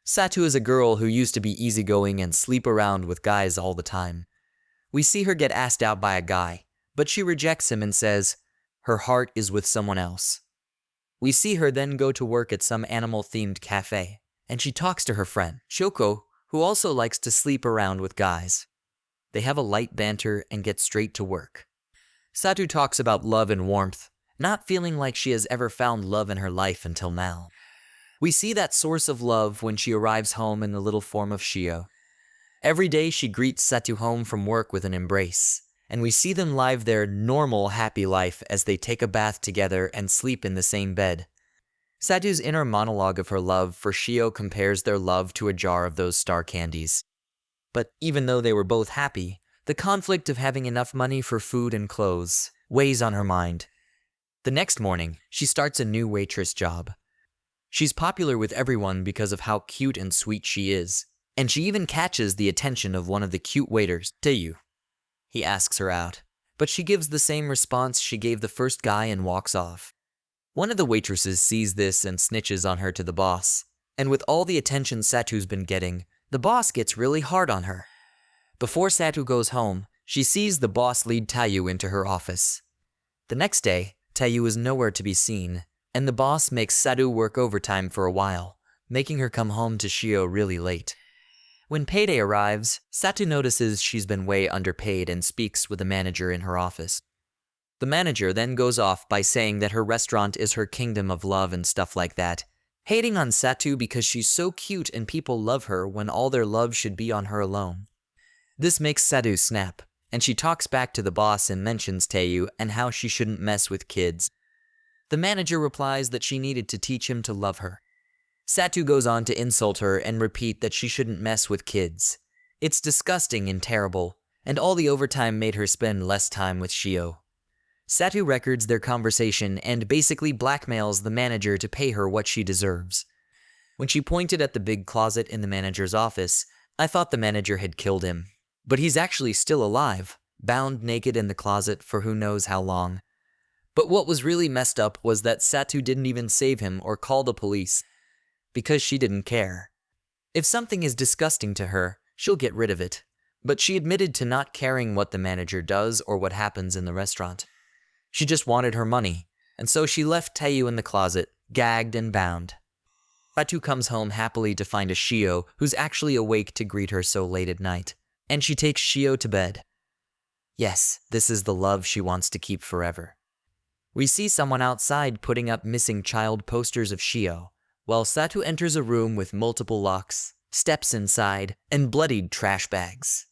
Satou is a girl who used to be easygoing and sleep around with guys all the time. We see her get asked out by a guy, but she rejects him and says her heart is with someone else. We see her then go to work at some animal-themed cafe, and she talks to her friend, Shio, who also likes to sleep around with guys. They have a light banter and get straight to work. Satou talks about love and warmth, not feeling like she has ever found love in her life until now. We see that source of love when she arrives home in the little form of Shio. Every day she greets Satou home from work with an embrace, and we see them live their normal, happy life as they take a bath together and sleep in the same bed. Satou's inner monologue of her love for Shio compares their love to a jar of those star candies. But even though they were both happy, the conflict of having enough money for food and clothes weighs on her mind. The next morning, she starts a new waitress job. She's popular with everyone because of how cute and sweet she is, and she even catches the attention of one of the cute waiters, Taeyu. He asks her out, but she gives the same response she gave the first guy and walks off. One of the waitresses sees this and snitches on her to the boss, and with all the attention Satou's been getting, the boss gets really hard on her. Before Satou goes home, she sees the boss lead Taeyu into her office. The next day, Taeyu is nowhere to be seen, and the boss makes Satou work overtime for a while, making her come home to Shio really late. When payday arrives, Satou notices she's been way underpaid and speaks with the manager in her office. The manager then goes off by saying that her restaurant is her kingdom of love and stuff like that, hating on Satou because she's so cute and people love her when all their love should be on her alone. This makes Satou snap, and she talks back to the boss and mentions Taeyu and how she shouldn't mess with kids. The manager replies that she needed to teach him to love her. Satou goes on to insult her and repeat that she shouldn't mess with kids. It's disgusting and terrible, and all the overtime made her spend less time with Shio. Satou records their conversation and basically blackmails the manager to pay her what she deserves. When she pointed at the big closet in the manager's office, I thought the manager had killed him. But he's actually still alive, bound naked in the closet for who knows how long. But what was really messed up was that Satou didn't even save him or call the police, because she didn't care. If something is disgusting to her, she'll get rid of it. But she admitted to not caring what the manager does or what happens in the restaurant. She just wanted her money, and so she left Taeyu in the closet, gagged and bound. Satou comes home happily to find a Shio who's actually awake to greet her so late at night, and she takes Shio to bed. Yes, this is the love she wants to keep forever. We see someone outside putting up missing child posters of Shio, while Satou enters a room with multiple locks, steps inside, and bloodied trash bags.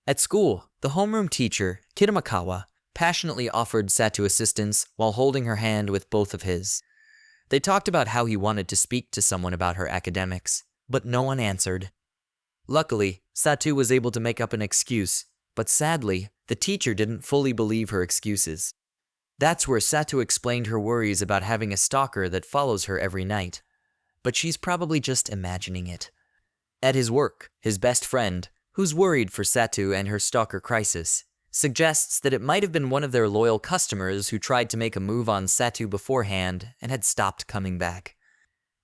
At school, the homeroom teacher, Kitamakawa, passionately offered Satou assistance while holding her hand with both of his. They talked about how he wanted to speak to someone about her academics, but no one answered. Luckily, Satou was able to make up an excuse, but sadly, the teacher didn't fully believe her excuses. That's where Satou explained her worries about having a stalker that follows her every night. But she's probably just imagining it. At his work, his best friend, who's worried for Satou and her stalker crisis, suggests that it might have been one of their loyal customers who tried to make a move on Satou beforehand and had stopped coming back.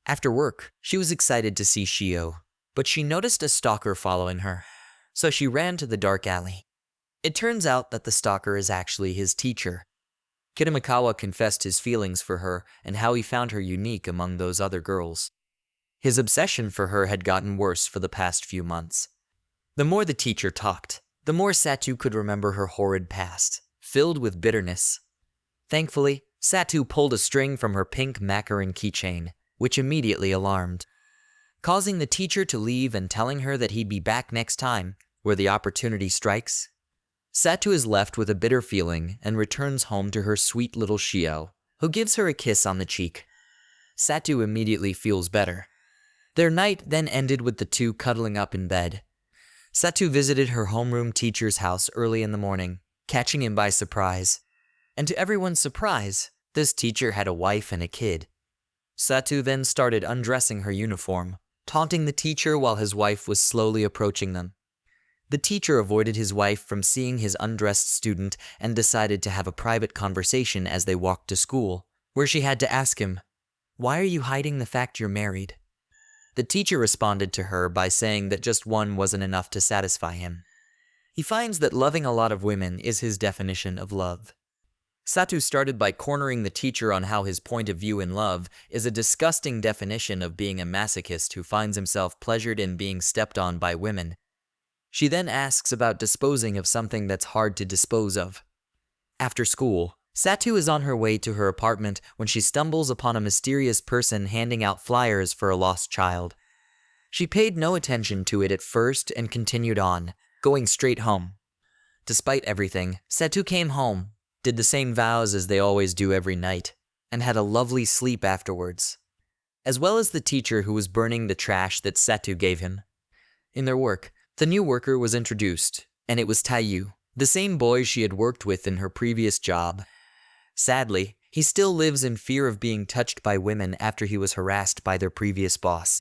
After work, she was excited to see Shio, but she noticed a stalker following her, so she ran to the dark alley. It turns out that the stalker is actually his teacher. Kitamakawa confessed his feelings for her and how he found her unique among those other girls. His obsession for her had gotten worse for the past few months. The more the teacher talked, the more Satou could remember her horrid past, filled with bitterness. Thankfully, Satou pulled a string from her pink macaron keychain, which immediately alarmed, causing the teacher to leave and telling her that he'd be back next time, where the opportunity strikes. Satou is left with a bitter feeling and returns home to her sweet little Shio, who gives her a kiss on the cheek. Satou immediately feels better. Their night then ended with the two cuddling up in bed. Satou visited her homeroom teacher's house early in the morning, catching him by surprise. And to everyone's surprise, this teacher had a wife and a kid. Satou then started undressing her uniform, taunting the teacher while his wife was slowly approaching them. The teacher avoided his wife from seeing his undressed student and decided to have a private conversation as they walked to school, where she had to ask him, "Why are you hiding the fact you're married?" The teacher responded to her by saying that just one wasn't enough to satisfy him. He finds that loving a lot of women is his definition of love. Satou started by cornering the teacher on how his point of view in love is a disgusting definition of being a masochist who finds himself pleasured in being stepped on by women. She then asks about disposing of something that's hard to dispose of. After school, Satou is on her way to her apartment when she stumbles upon a mysterious person handing out flyers for a lost child. She paid no attention to it at first and continued on, going straight home. Despite everything, Satou came home, did the same vows as they always do every night, and had a lovely sleep afterwards, as well as the teacher who was burning the trash that Satou gave him. In their work, the new worker was introduced, and it was Tayu, the same boy she had worked with in her previous job. Sadly, he still lives in fear of being touched by women after he was harassed by their previous boss.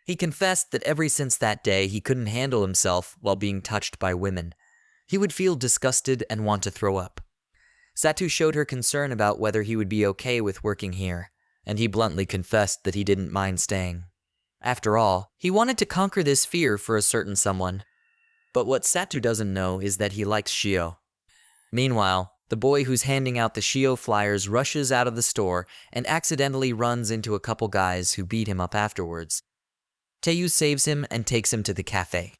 He confessed that ever since that day he couldn't handle himself while being touched by women. He would feel disgusted and want to throw up. Satou showed her concern about whether he would be okay with working here, and he bluntly confessed that he didn't mind staying. After all, he wanted to conquer this fear for a certain someone. But what Satou doesn't know is that he likes Shio. Meanwhile, the boy who's handing out the Shio flyers rushes out of the store and accidentally runs into a couple guys who beat him up afterwards. Tayu saves him and takes him to the cafe.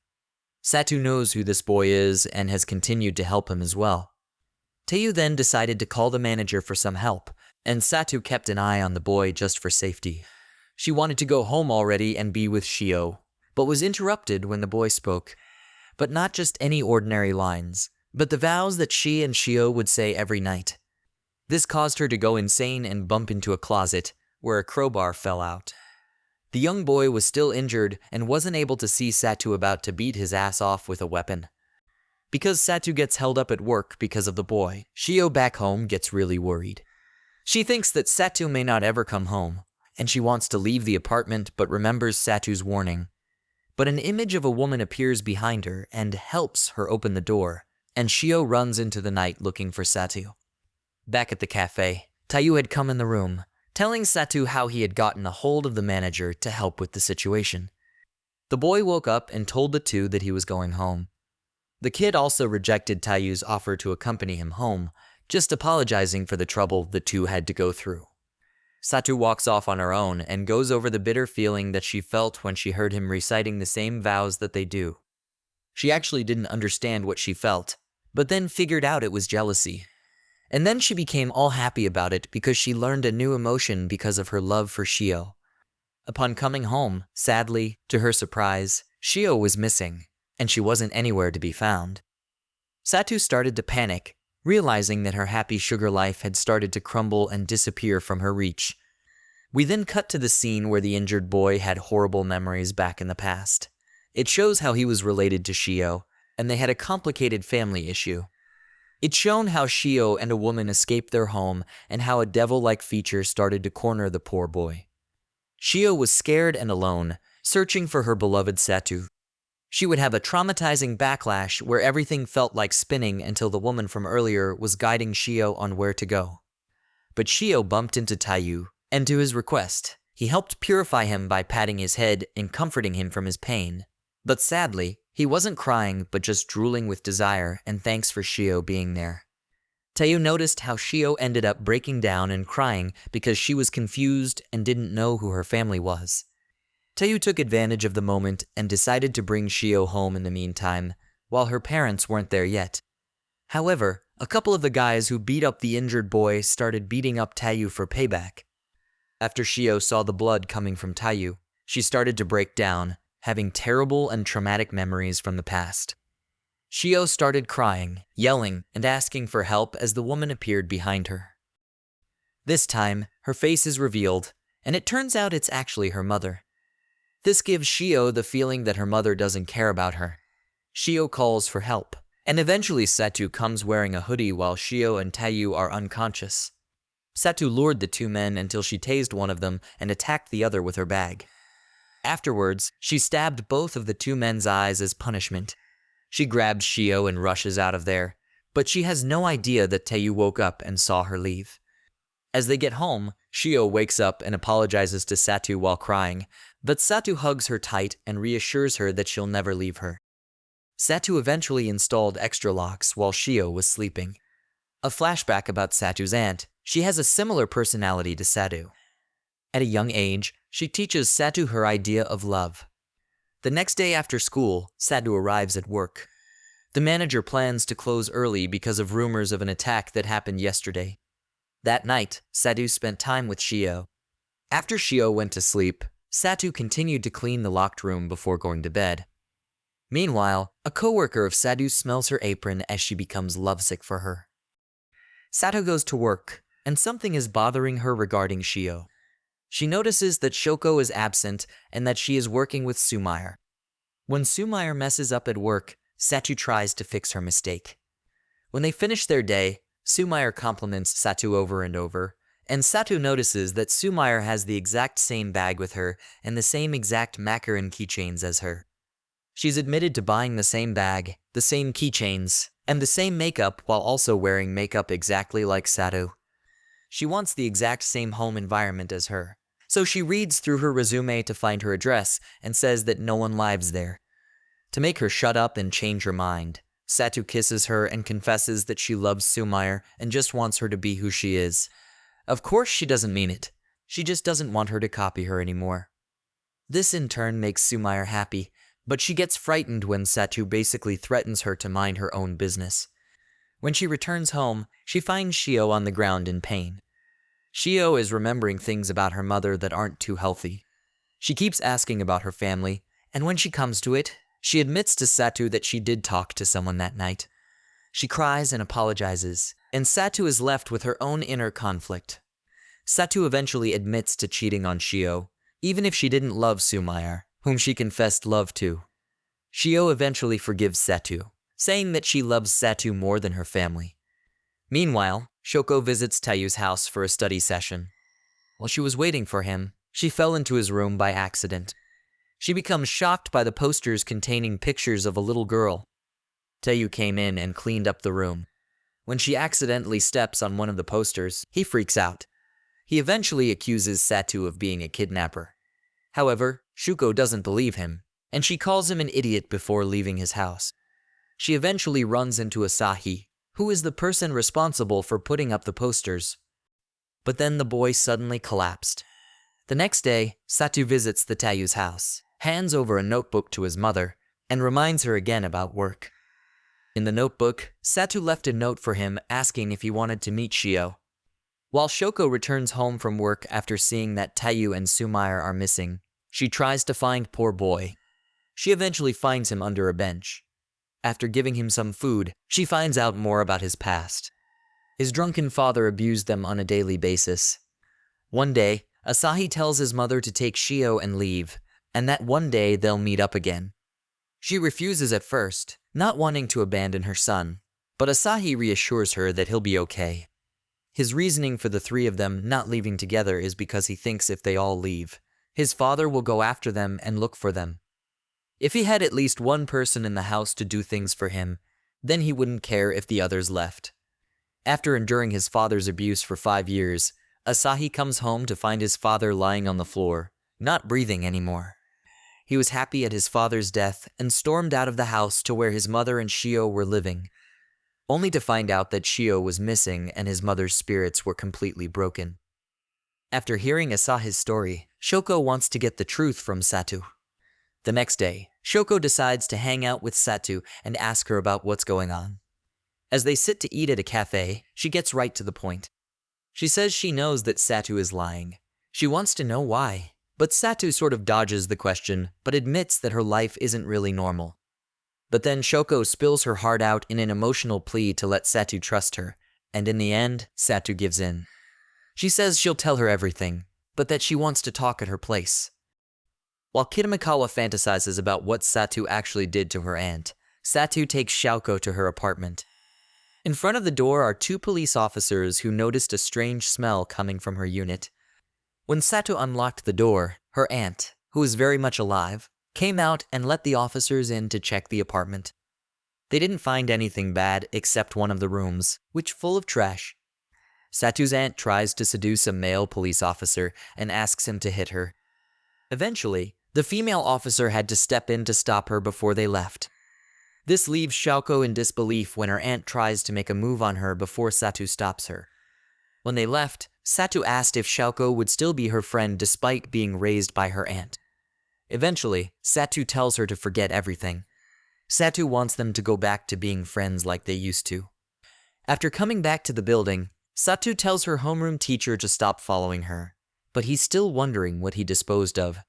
Satou knows who this boy is and has continued to help him as well. Tayu then decided to call the manager for some help, and Satou kept an eye on the boy just for safety. She wanted to go home already and be with Shio, but was interrupted when the boy spoke. But not just any ordinary lines, but the vows that she and Shio would say every night. This caused her to go insane and bump into a closet, where a crowbar fell out. The young boy was still injured and wasn't able to see Satou about to beat his ass off with a weapon. Because Satou gets held up at work because of the boy, Shio back home gets really worried. She thinks that Satou may not ever come home, and she wants to leave the apartment but remembers Satou's warning. But an image of a woman appears behind her and helps her open the door, and Shio runs into the night looking for Satou. Back at the cafe, Tayu had come in the room, telling Satou how he had gotten a hold of the manager to help with the situation. The boy woke up and told the two that he was going home. The kid also rejected Tayu's offer to accompany him home, just apologizing for the trouble the two had to go through. Satou walks off on her own and goes over the bitter feeling that she felt when she heard him reciting the same vows that they do. She actually didn't understand what she felt, but then figured out it was jealousy. And then she became all happy about it because she learned a new emotion because of her love for Shio. Upon coming home, sadly, to her surprise, Shio was missing, and she wasn't anywhere to be found. Satou started to panic, realizing that her happy sugar life had started to crumble and disappear from her reach. We then cut to the scene where the injured boy had horrible memories back in the past. It shows how he was related to Shio, and they had a complicated family issue. It's shown how Shio and a woman escaped their home and how a devil-like feature started to corner the poor boy. Shio was scared and alone, searching for her beloved Satou. She would have a traumatizing backlash where everything felt like spinning until the woman from earlier was guiding Shio on where to go. But Shio bumped into Tayu, and to his request, he helped purify him by patting his head and comforting him from his pain. But sadly, he wasn't crying but just drooling with desire and thanks for Shio being there. Tayu noticed how Shio ended up breaking down and crying because she was confused and didn't know who her family was. Tayu took advantage of the moment and decided to bring Shio home in the meantime, while her parents weren't there yet. However, a couple of the guys who beat up the injured boy started beating up Tayu for payback. After Shio saw the blood coming from Tayu, she started to break down, having terrible and traumatic memories from the past. Shio started crying, yelling, and asking for help as the woman appeared behind her. This time, her face is revealed, and it turns out it's actually her mother. This gives Shio the feeling that her mother doesn't care about her. Shio calls for help, and eventually Satou comes wearing a hoodie while Shio and Tayu are unconscious. Satou lured the two men until she tased one of them and attacked the other with her bag. Afterwards, she stabbed both of the two men's eyes as punishment. She grabs Shio and rushes out of there, but she has no idea that Tayu woke up and saw her leave. As they get home, Shio wakes up and apologizes to Satou while crying, but Satou hugs her tight and reassures her that she'll never leave her. Satou eventually installed extra locks while Shio was sleeping. A flashback about Satou's aunt. She has a similar personality to Satou. At a young age, she teaches Satou her idea of love. The next day after school, Satou arrives at work. The manager plans to close early because of rumors of an attack that happened yesterday. That night, Satou spent time with Shio. After Shio went to sleep, Satou continued to clean the locked room before going to bed. Meanwhile, a coworker of Satou smells her apron as she becomes lovesick for her. Satou goes to work, and something is bothering her regarding Shio. She notices that Shoko is absent and that she is working with Sumair. When Sumair messes up at work, Satou tries to fix her mistake. When they finish their day, Sumair compliments Satou over and over, and Satou notices that Sumair has the exact same bag with her and the same exact macaron keychains as her. She's admitted to buying the same bag, the same keychains, and the same makeup while also wearing makeup exactly like Satou. She wants the exact same home environment as her. So she reads through her resume to find her address and says that no one lives there. To make her shut up and change her mind, Satou kisses her and confesses that she loves Sumair and just wants her to be who she is. Of course she doesn't mean it. She just doesn't want her to copy her anymore. This in turn makes Sumair happy, but she gets frightened when Satou basically threatens her to mind her own business. When she returns home, she finds Shio on the ground in pain. Shio is remembering things about her mother that aren't too healthy. She keeps asking about her family, and when she comes to it, she admits to Satou that she did talk to someone that night. She cries and apologizes, and Satou is left with her own inner conflict. Satou eventually admits to cheating on Shio, even if she didn't love Sumair, whom she confessed love to. Shio eventually forgives Satou, saying that she loves Satou more than her family. Meanwhile, Shoko visits Tayu's house for a study session. While she was waiting for him, she fell into his room by accident. She becomes shocked by the posters containing pictures of a little girl. Tayu came in and cleaned up the room. When she accidentally steps on one of the posters, he freaks out. He eventually accuses Satou of being a kidnapper. However, Shuko doesn't believe him, and she calls him an idiot before leaving his house. She eventually runs into Asahi, who is the person responsible for putting up the posters. But then the boy suddenly collapsed. The next day, Satou visits the Tayu's house, hands over a notebook to his mother, and reminds her again about work. In the notebook, Satou left a note for him asking if he wanted to meet Shio. While Shoko returns home from work after seeing that Tayu and Sumair are missing, she tries to find poor boy. She eventually finds him under a bench. After giving him some food, she finds out more about his past. His drunken father abused them on a daily basis. One day, Asahi tells his mother to take Shio and leave, and that one day they'll meet up again. She refuses at first, not wanting to abandon her son, but Asahi reassures her that he'll be okay. His reasoning for the three of them not leaving together is because he thinks if they all leave, his father will go after them and look for them. If he had at least one person in the house to do things for him, then he wouldn't care if the others left. After enduring his father's abuse for 5 years, Asahi comes home to find his father lying on the floor, not breathing anymore. He was happy at his father's death and stormed out of the house to where his mother and Shio were living, only to find out that Shio was missing and his mother's spirits were completely broken. After hearing Asahi's story, Shoko wants to get the truth from Satou. The next day, Shoko decides to hang out with Satou and ask her about what's going on. As they sit to eat at a cafe, she gets right to the point. She says she knows that Satou is lying. She wants to know why, but Satou sort of dodges the question, but admits that her life isn't really normal. But then Shoko spills her heart out in an emotional plea to let Satou trust her, and in the end, Satou gives in. She says she'll tell her everything, but that she wants to talk at her place. While Kitamikawa fantasizes about what Satou actually did to her aunt, Satou takes Shoko to her apartment. In front of the door are 2 police officers who noticed a strange smell coming from her unit. When Satou unlocked the door, her aunt, who was very much alive, came out and let the officers in to check the apartment. They didn't find anything bad except one of the rooms, which full of trash. Satou's aunt tries to seduce a male police officer and asks him to hit her. Eventually, the female officer had to step in to stop her before they left. This leaves Shio in disbelief when her aunt tries to make a move on her before Satou stops her. When they left, Satou asked if Shio would still be her friend despite being raised by her aunt. Eventually, Satou tells her to forget everything. Satou wants them to go back to being friends like they used to. After coming back to the building, Satou tells her homeroom teacher to stop following her, but he's still wondering what he disposed of.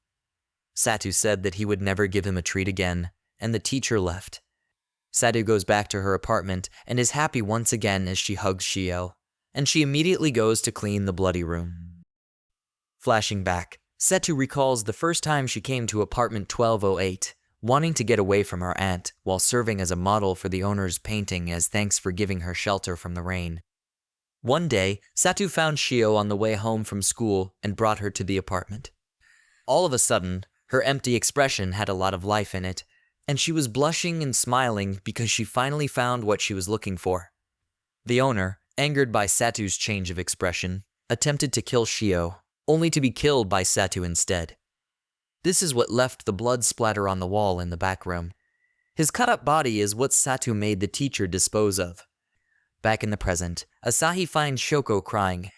Satou said that he would never give him a treat again, and the teacher left. Satou goes back to her apartment and is happy once again as she hugs Shio, and she immediately goes to clean the bloody room. Flashing back, Satou recalls the first time she came to apartment 1208, wanting to get away from her aunt while serving as a model for the owner's painting as thanks for giving her shelter from the rain. One day, Satou found Shio on the way home from school and brought her to the apartment. All of a sudden, her empty expression had a lot of life in it, and she was blushing and smiling because she finally found what she was looking for. The owner, angered by Satou's change of expression, attempted to kill Shio, only to be killed by Satou instead. This is what left the blood splatter on the wall in the back room. His cut-up body is what Satou made the teacher dispose of. Back in the present, Asahi finds Shio crying.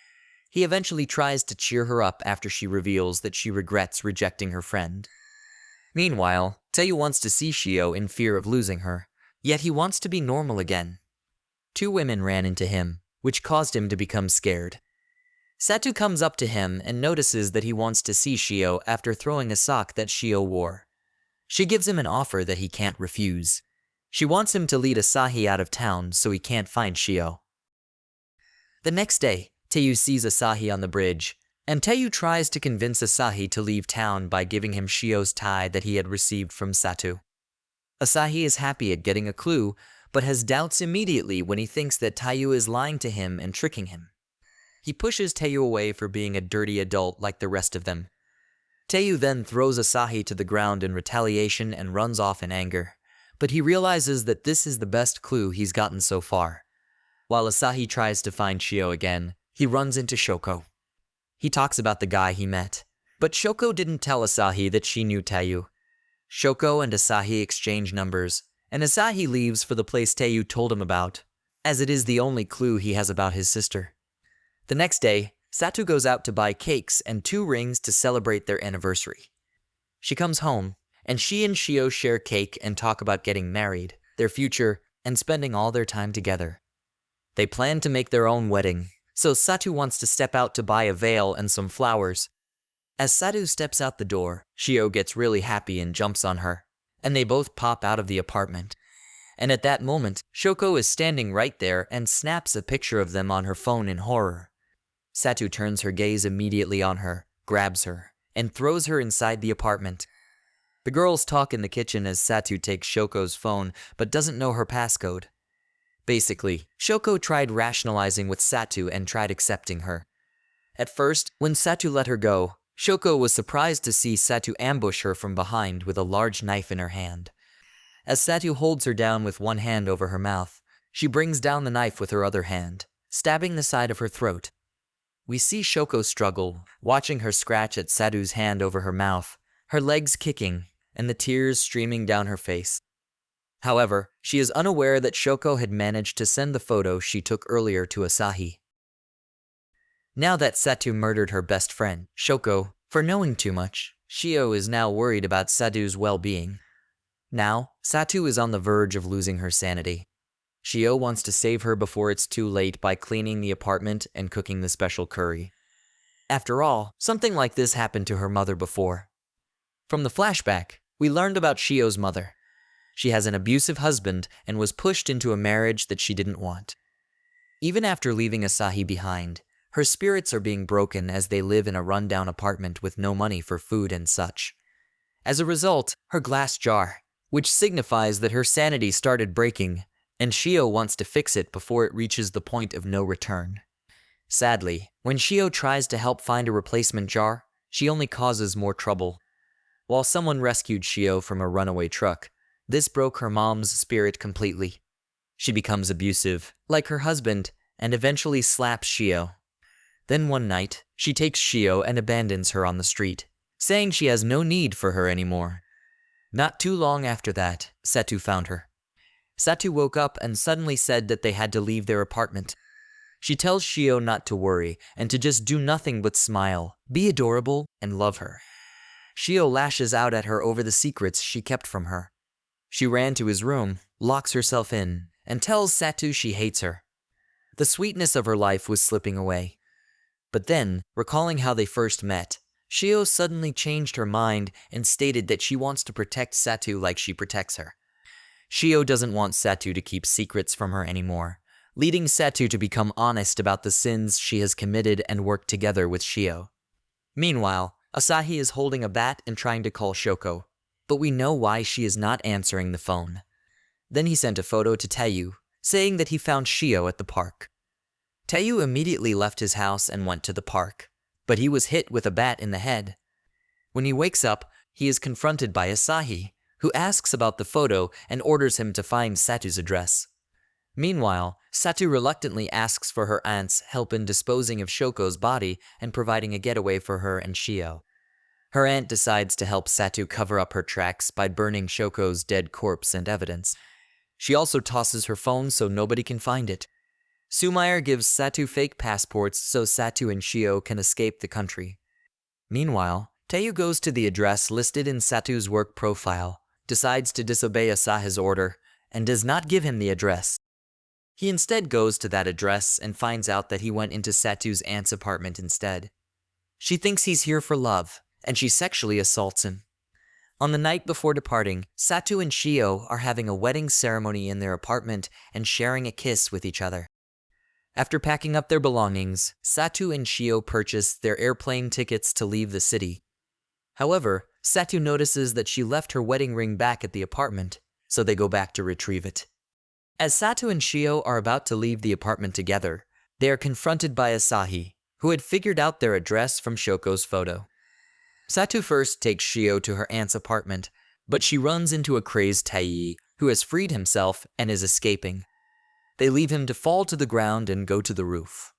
He eventually tries to cheer her up after she reveals that she regrets rejecting her friend. Meanwhile, Teiyu wants to see Shio in fear of losing her, yet he wants to be normal again. Two women ran into him, which caused him to become scared. Satou comes up to him and notices that he wants to see Shio after throwing a sock that Shio wore. She gives him an offer that he can't refuse. She wants him to lead Asahi out of town so he can't find Shio. The next day, Teiyu sees Asahi on the bridge, and Teiyu tries to convince Asahi to leave town by giving him Shio's tie that he had received from Satou. Asahi is happy at getting a clue, but has doubts immediately when he thinks that Teiyu is lying to him and tricking him. He pushes Teiyu away for being a dirty adult like the rest of them. Teiyu then throws Asahi to the ground in retaliation and runs off in anger, but he realizes that this is the best clue he's gotten so far. While Asahi tries to find Shio again, he runs into Shio. He talks about the guy he met, but Shio didn't tell Asahi that she knew Teiyu. Shio and Asahi exchange numbers, and Asahi leaves for the place Teiyu told him about, as it is the only clue he has about his sister. The next day, Satou goes out to buy cakes and 2 rings to celebrate their anniversary. She comes home, and she and Shio share cake and talk about getting married, their future, and spending all their time together. They plan to make their own wedding, so Satou wants to step out to buy a veil and some flowers. As Satou steps out the door, Shio gets really happy and jumps on her, and they both pop out of the apartment. And at that moment, Shio is standing right there and snaps a picture of them on her phone in horror. Satou turns her gaze immediately on her, grabs her, and throws her inside the apartment. The girls talk in the kitchen as Satou takes Shio's phone but doesn't know her passcode. Basically, Shio tried rationalizing with Satou and tried accepting her. At first, when Satou let her go, Shio was surprised to see Satou ambush her from behind with a large knife in her hand. As Satou holds her down with one hand over her mouth, she brings down the knife with her other hand, stabbing the side of her throat. We see Shio struggle, watching her scratch at Satou's hand over her mouth, her legs kicking, and the tears streaming down her face. However, she is unaware that Shio had managed to send the photo she took earlier to Asahi. Now that Satou murdered her best friend, Shio, for knowing too much, Shio is now worried about Satou's well-being. Now, Satou is on the verge of losing her sanity. Shio wants to save her before it's too late by cleaning the apartment and cooking the special curry. After all, something like this happened to her mother before. From the flashback, we learned about Shio's mother. She has an abusive husband and was pushed into a marriage that she didn't want. Even after leaving Asahi behind, her spirits are being broken as they live in a rundown apartment with no money for food and such. As a result, her glass jar, which signifies that her sanity started breaking, and Shio wants to fix it before it reaches the point of no return. Sadly, when Shio tries to help find a replacement jar, she only causes more trouble. While someone rescued Shio from a runaway truck, this broke her mom's spirit completely. She becomes abusive, like her husband, and eventually slaps Shio, Then one night, she takes Shio and abandons her on the street, saying she has no need for her anymore. Not too long after that, Satou found her. Satou woke up and suddenly said that they had to leave their apartment. She tells Shio not to worry and to just do nothing but smile, be adorable, and love her. Shio lashes out at her over the secrets she kept from her. She ran to his room, locks herself in, and tells Satou she hates her. The sweetness of her life was slipping away. But then, recalling how they first met, Shio suddenly changed her mind and stated that she wants to protect Satou like she protects her. Shio doesn't want Satou to keep secrets from her anymore, leading Satou to become honest about the sins she has committed and work together with Shio. Meanwhile, Asahi is holding a bat and trying to call Shoko, but we know why she is not answering the phone. Then he sent a photo to Teiyu, saying that he found Shio at the park. Teiyu immediately left his house and went to the park, but he was hit with a bat in the head. When he wakes up, he is confronted by Asahi, who asks about the photo and orders him to find Satou's address. Meanwhile, Satou reluctantly asks for her aunt's help in disposing of Shoko's body and providing a getaway for her and Shio. Her aunt decides to help Satou cover up her tracks by burning Shoko's dead corpse and evidence. She also tosses her phone so nobody can find it. Sumair gives Satou fake passports so Satou and Shio can escape the country. Meanwhile, Teiyu goes to the address listed in Satou's work profile, decides to disobey Asahi's order, and does not give him the address. He instead goes to that address and finds out that he went into Satou's aunt's apartment instead. She thinks he's here for love, and she sexually assaults him. On the night before departing, Satou and Shio are having a wedding ceremony in their apartment and sharing a kiss with each other. After packing up their belongings, Satou and Shio purchase their airplane tickets to leave the city. However, Satou notices that she left her wedding ring back at the apartment, so they go back to retrieve it. As Satou and Shio are about to leave the apartment together, they are confronted by Asahi, who had figured out their address from Shoko's photo. Satou first takes Shio to her aunt's apartment, but she runs into a crazed Teiyu, who has freed himself and is escaping. They leave him to fall to the ground and go to the roof.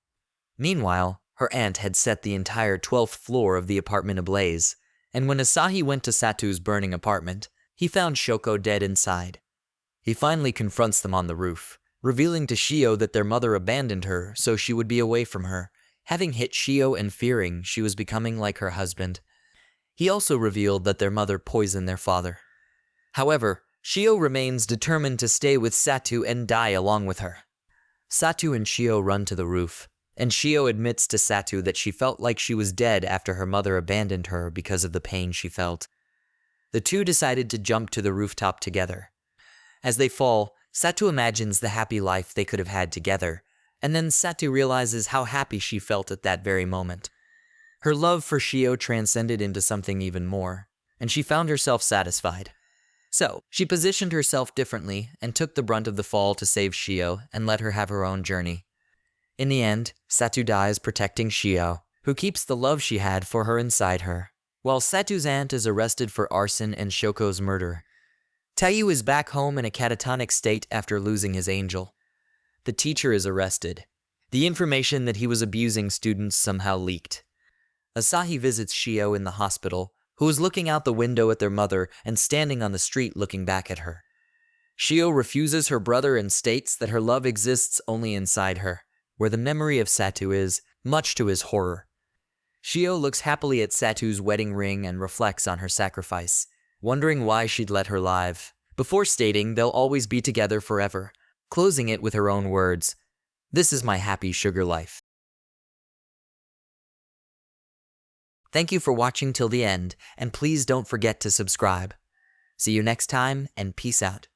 Meanwhile, her aunt had set the entire 12th floor of the apartment ablaze, and when Asahi went to Satou's burning apartment, he found Shoko dead inside. He finally confronts them on the roof, revealing to Shio that their mother abandoned her so she would be away from her, having hit Shio and fearing she was becoming like her husband. He also revealed that their mother poisoned their father. However, Shio remains determined to stay with Satou and die along with her. Satou and Shio run to the roof, and Shio admits to Satou that she felt like she was dead after her mother abandoned her because of the pain she felt. The two decided to jump to the rooftop together. As they fall, Satou imagines the happy life they could have had together, and then Satou realizes how happy she felt at that very moment. Her love for Shio transcended into something even more, and she found herself satisfied. So, she positioned herself differently and took the brunt of the fall to save Shio and let her have her own journey. In the end, Satou dies protecting Shio, who keeps the love she had for her inside her, while Satou's aunt is arrested for arson and Shoko's murder. Teiyu is back home in a catatonic state after losing his angel. The teacher is arrested. The information that he was abusing students somehow leaked. Asahi visits Shio in the hospital, who is looking out the window at their mother and standing on the street looking back at her. Shio refuses her brother and states that her love exists only inside her, where the memory of Satou is, much to his horror. Shio looks happily at Satou's wedding ring and reflects on her sacrifice, wondering why she'd let her live, before stating they'll always be together forever, closing it with her own words, "This is my happy sugar life." Thank you for watching till the end, and please don't forget to subscribe. See you next time, and peace out.